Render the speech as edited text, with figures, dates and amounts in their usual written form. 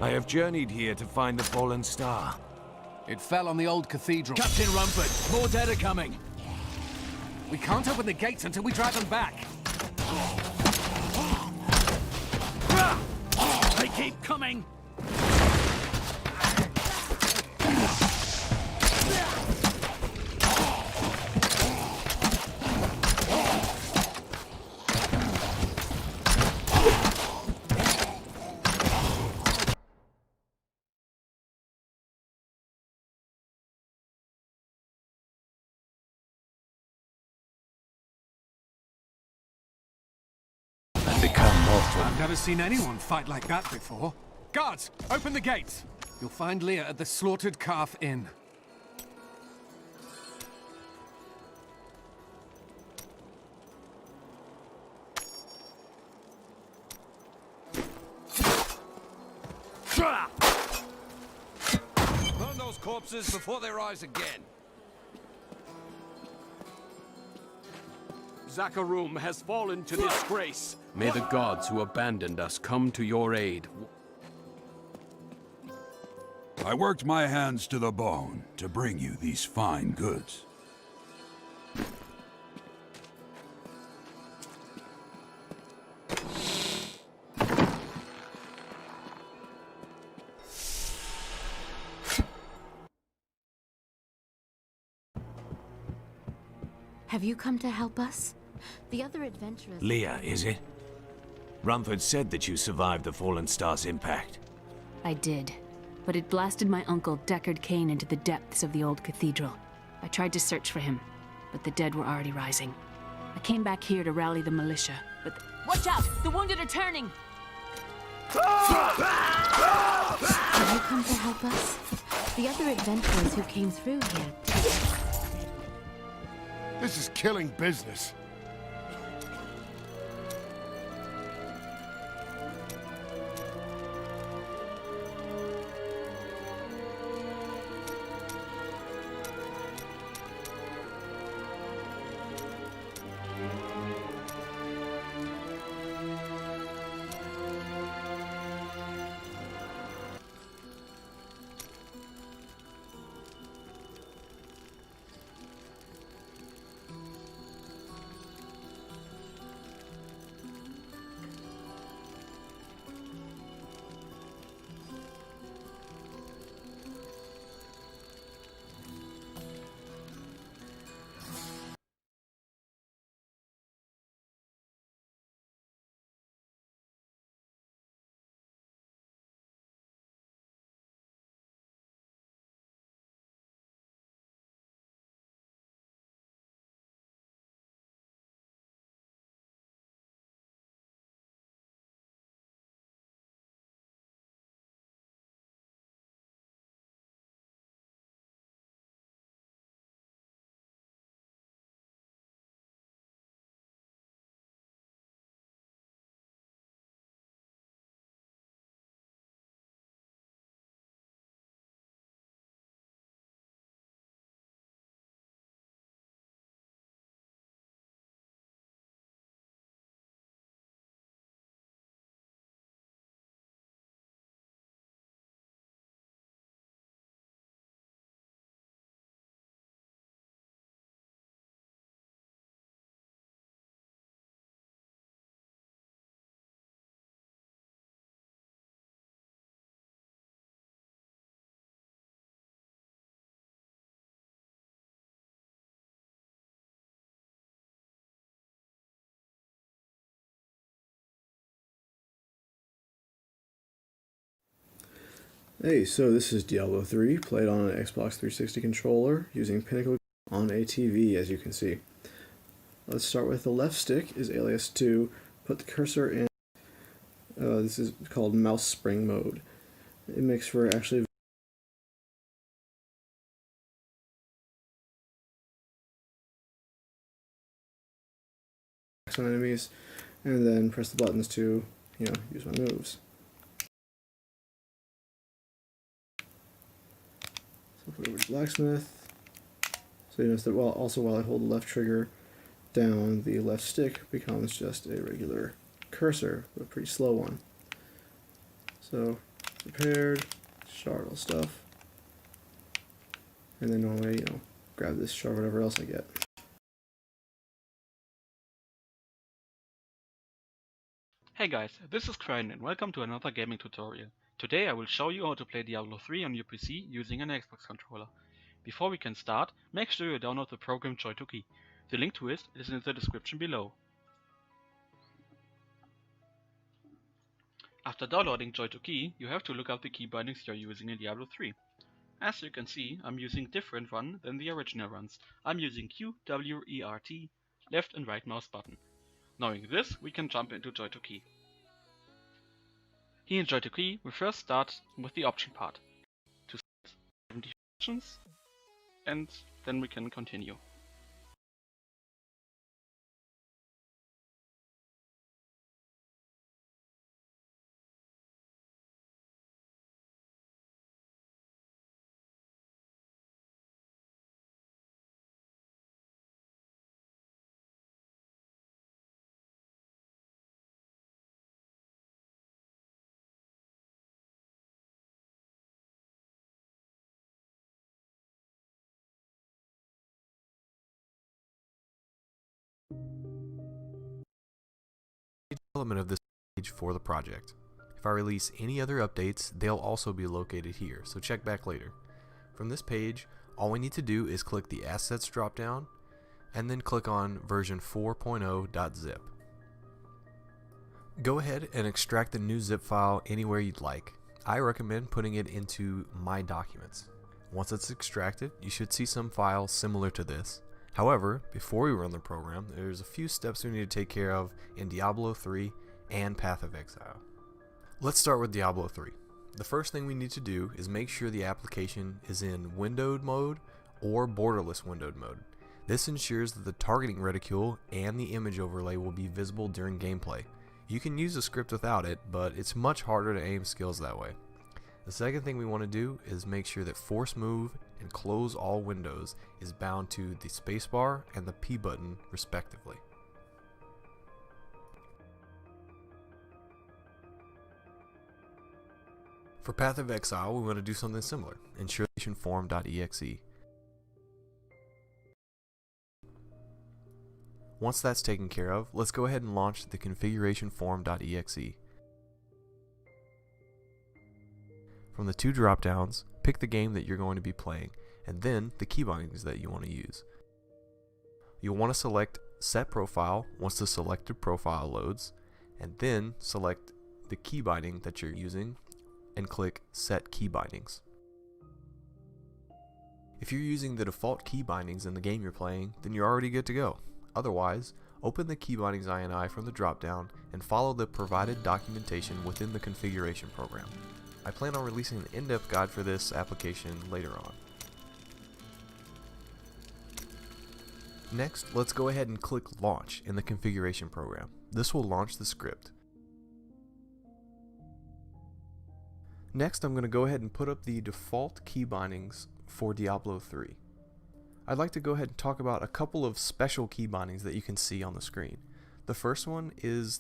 I have journeyed here to find the fallen star. It fell on the old cathedral. Captain Rumford, more dead are coming. We can't open the gates until we drive them back. They keep coming. I've never seen anyone fight like that before. Guards, open the gates! You'll find Leah at the Slaughtered Calf Inn. Burn those corpses before they rise again. Zakharum has fallen to disgrace. May the gods who abandoned us come to your aid. I worked my hands to the bone to bring you these fine goods. Have you come to help us? The other adventurers... Leah, is it? Rumford said that you survived the fallen star's impact. I did, but it blasted my uncle Deckard Cain into the depths of the old cathedral. I tried to search for him, but the dead were already rising. I came back here to rally the militia, but... Watch out! The wounded are turning! Have you come to help us? The other adventurers who came through here... This is killing business. Hey, so this is Diablo 3, played on an Xbox 360 controller using Pinnacle on a TV, as you can see. Let's start with the left stick is alias 2. Put the cursor in, this is called mouse spring mode. It makes for actually on enemies, and then press the buttons to, use my moves. So put over to blacksmith. So you notice that while I hold the left trigger down, the left stick becomes just a regular cursor, but a pretty slow one. So prepared, shard all stuff, and then normally, grab this shard, whatever else I get. Hey guys, this is Crane and welcome to another gaming tutorial. Today I will show you how to play Diablo 3 on your PC using an Xbox controller. Before we can start, make sure you download the program Joy2Key. The link to it is in the description below. After downloading Joy2Key, you have to look up the key bindings you're using in Diablo 3. As you can see, I'm using different one than the original ones. I'm using Q, W, E, R, T, left and right mouse button. Knowing this, we can jump into Joy2Key. Here in Joy2Key, we first start with the option part. To set 70 options, and then we can continue. Development of this page for the project. If I release any other updates, they'll also be located here, so check back later. From this page, all we need to do is click the Assets dropdown, and then click on version 4.0.zip. Go ahead and extract the new zip file anywhere you'd like. I recommend putting it into My Documents. Once it's extracted, you should see some files similar to this. However, before we run the program, there's a few steps we need to take care of in Diablo 3 and Path of Exile. Let's start with Diablo 3. The first thing we need to do is make sure the application is in windowed mode or borderless windowed mode. This ensures that the targeting reticule and the image overlay will be visible during gameplay. You can use the script without it, but it's much harder to aim skills that way. The second thing we want to do is make sure that force move and close all windows is bound to the spacebar and the P button respectively. For Path of Exile, we want to do something similar. Ensure form.exe. Once that's taken care of, let's go ahead and launch the configuration form.exe. From the two drop-downs, pick the game that you're going to be playing, and then the key bindings that you want to use. You'll want to select Set Profile once the selected profile loads, and then select the key binding that you're using, and click Set Key Bindings. If you're using the default key bindings in the game you're playing, then you're already good to go. Otherwise, open the key bindings INI from the drop-down and follow the provided documentation within the configuration program. I plan on releasing an in-depth guide for this application later on. Next, let's go ahead and click Launch in the configuration program. This will launch the script. Next, I'm going to go ahead and put up the default key bindings for Diablo 3. I'd like to go ahead and talk about a couple of special key bindings that you can see on the screen. The first one is